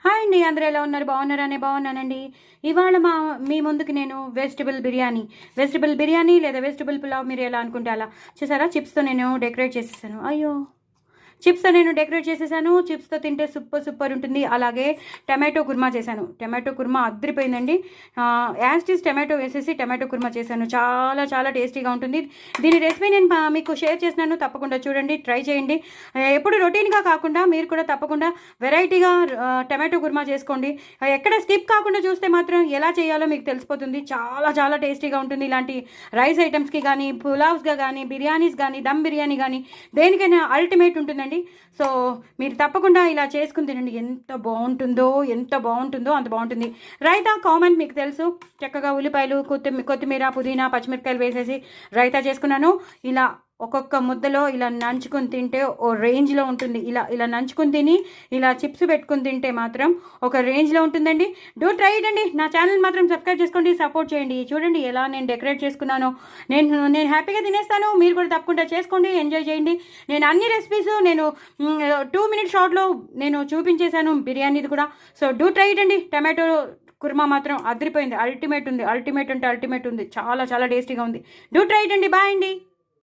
Hi అండి, అందరూ ఎలా ఉన్నారు? బాగున్నారనే బాగున్నానండి. ఇవాళ మీ ముందుకు నేను వెజిటబుల్ బిర్యానీ లేదా వెజిటబుల్ పులావ్ మీరు ఎలా అనుకుంటే అలా. చూసారా, చిప్స్తో నేను డెకరేట్ చేసేసాను. అయ్యో, చిప్స్తో నేను డెకరేట్ చేసేసాను. చిప్స్తో తింటే సూపర్ సూపర్ ఉంటుంది. అలాగే టమాటో కుర్మా చేశాను. టమాటో కుర్మా అద్దరిపోయిందండి. యాస్టీస్ టమాటో వేసేసి టమాటో కుర్మా చేశాను. చాలా చాలా టేస్టీగా ఉంటుంది. దీని రెసిపీ నేను మీకు షేర్ చేసినాను. తప్పకుండా చూడండి, ట్రై చేయండి. ఎప్పుడు రొటీన్గా కాకుండా మీరు కూడా తప్పకుండా వెరైటీగా టమాటో కుర్మా చేసుకోండి. ఎక్కడ స్కిప్ కాకుండా చూస్తే మాత్రం ఎలా చేయాలో మీకు తెలిసిపోతుంది. చాలా చాలా టేస్టీగా ఉంటుంది. ఇలాంటి రైస్ ఐటమ్స్కి కానీ, పులావ్స్గా కానీ, బిర్యానీస్ కానీ, దమ్ బిర్యానీ కానీ దేనికైనా అల్టిమేట్ ఉంటుందండి. సో మీరు తప్పకుండా ఇలా చేసుకుని తినండి. ఎంత బాగుంటుందో అంత బాగుంటుంది. రైతా కామన్, మీకు తెలుసు. చక్కగా ఉల్లిపాయలు, కొత్తిమీర, పుదీనా, పచ్చిమిరపకాయలు వేసేసి రైతా చేసుకున్నాను. ఇలా ఒక్కొక్క ముద్దలో ఇలా నంచుకొని తింటే ఓ రేంజ్లో ఉంటుంది. ఇలా నంచుకొని తిని ఇలా చిప్స్ పెట్టుకుని తింటే మాత్రం ఒక రేంజ్లో ఉంటుందండి. డూ ట్రై ఇట్ అండి. నా ఛానల్ మాత్రం సబ్స్క్రైబ్ చేసుకోండి, సపోర్ట్ చేయండి. చూడండి ఎలా నేను డెకరేట్ చేసుకున్నాను. నేను హ్యాపీగా తినేస్తాను. మీరు కూడా తప్పకుండా చేసుకోండి, ఎంజాయ్ చేయండి. నేను అన్ని రెసిపీస్ 2 minute షార్ట్లో నేను చూపించేశాను, బిర్యానీది కూడా. సో డూ ట్రై ఇట్ అండి. టమాటో కుర్మా మాత్రం అదిరిపోయింది. అల్టిమేట్ ఉంది. చాలా చాలా టేస్టీగా ఉంది. డూ ట్రై ఇట్ అండి. బాయ్ అండి.